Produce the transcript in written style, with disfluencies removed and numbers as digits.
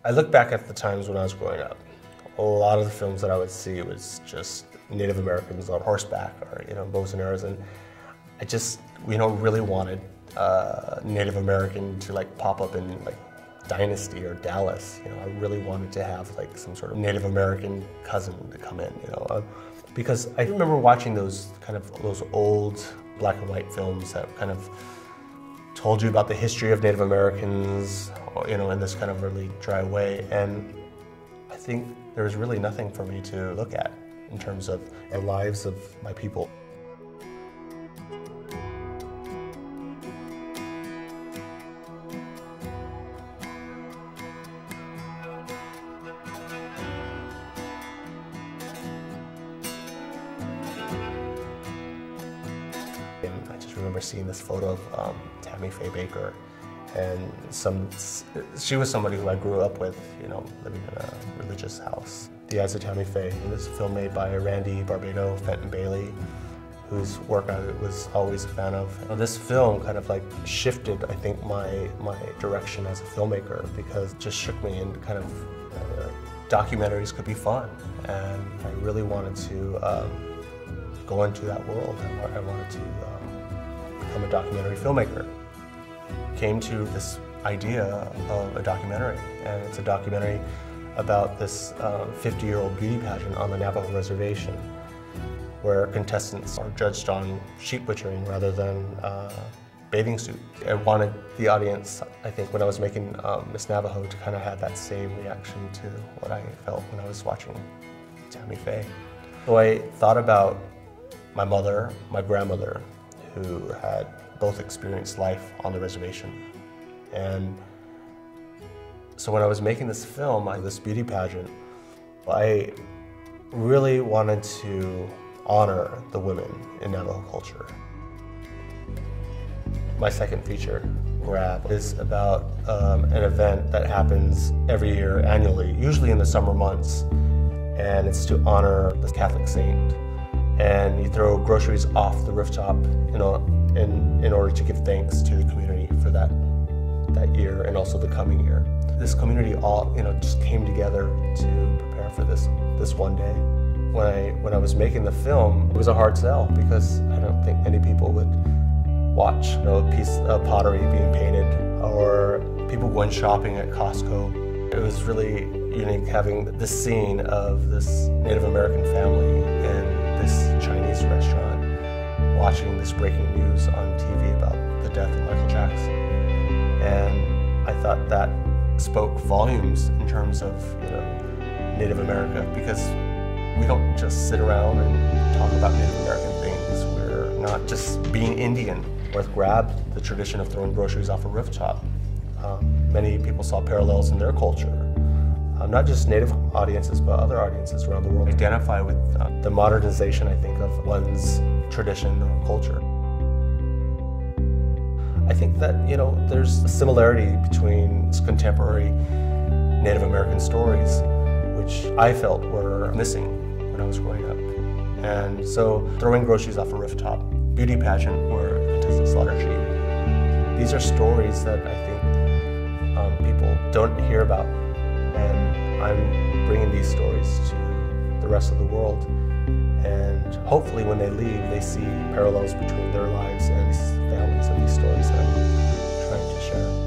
I look back at the times when I was growing up. A lot of the films that I would see was just Native Americans on horseback or, bows and arrows, and I just, really wanted Native American to like pop up in like Dynasty or Dallas. I really wanted to have like some sort of Native American cousin to come in, because I remember watching those old black and white films that kind of told you about the history of Native Americans, in this kind of really dry way, and I think there was really nothing for me to look at in terms of the lives of my people. And I just remember seeing this photo of Tammy Faye Baker, and she was somebody who I grew up with, living in a religious house. The Eyes of Tammy Faye. This is a film made by Randy Barbado, Fenton Bailey, whose work I was always a fan of. This film kind of like shifted, I think, my direction as a filmmaker, because it just shook me into kind of documentaries could be fun, and I really wanted to go into that world. I wanted to become a documentary filmmaker. Came to this idea of a documentary, and it's a documentary about this 50-year-old beauty pageant on the Navajo reservation, where contestants are judged on sheep butchering rather than bathing suits. I wanted the audience, I think, when I was making Miss Navajo, to kind of have that same reaction to what I felt when I was watching Tammy Faye. So I thought about my mother, my grandmother, who had both experienced life on the reservation. And so when I was making this film, this beauty pageant, I really wanted to honor the women in Navajo culture. My second feature, Grab, is about an event that happens every year annually, usually in the summer months, and it's to honor the Catholic saint. And you throw groceries off the rooftop, in order to give thanks to the community for that year and also the coming year. This community all, just came together to prepare for this one day. When I was making the film, it was a hard sell, because I don't think many people would watch, a piece of pottery being painted, or people going shopping at Costco. It was really unique having this scene of this Native American family in this Chinese restaurant, watching this breaking news on TV about the death of Michael Jackson. And I thought that spoke volumes in terms of Native America, because we don't just sit around and talk about Native American things. We're not just being Indian. With Grab, the tradition of throwing groceries off a rooftop, many people saw parallels in their culture. Not just Native audiences, but other audiences around the world identify with the modernization, I think, of one's tradition or culture. I think that, there's a similarity between contemporary Native American stories, which I felt were missing when I was growing up. And so, throwing groceries off a rooftop, beauty pageant where contestants slaughter sheep. These are stories that I think people don't hear about, and I'm bringing these stories to the rest of the world. And hopefully when they leave, they see parallels between their lives and these families and these stories that I'm trying to share.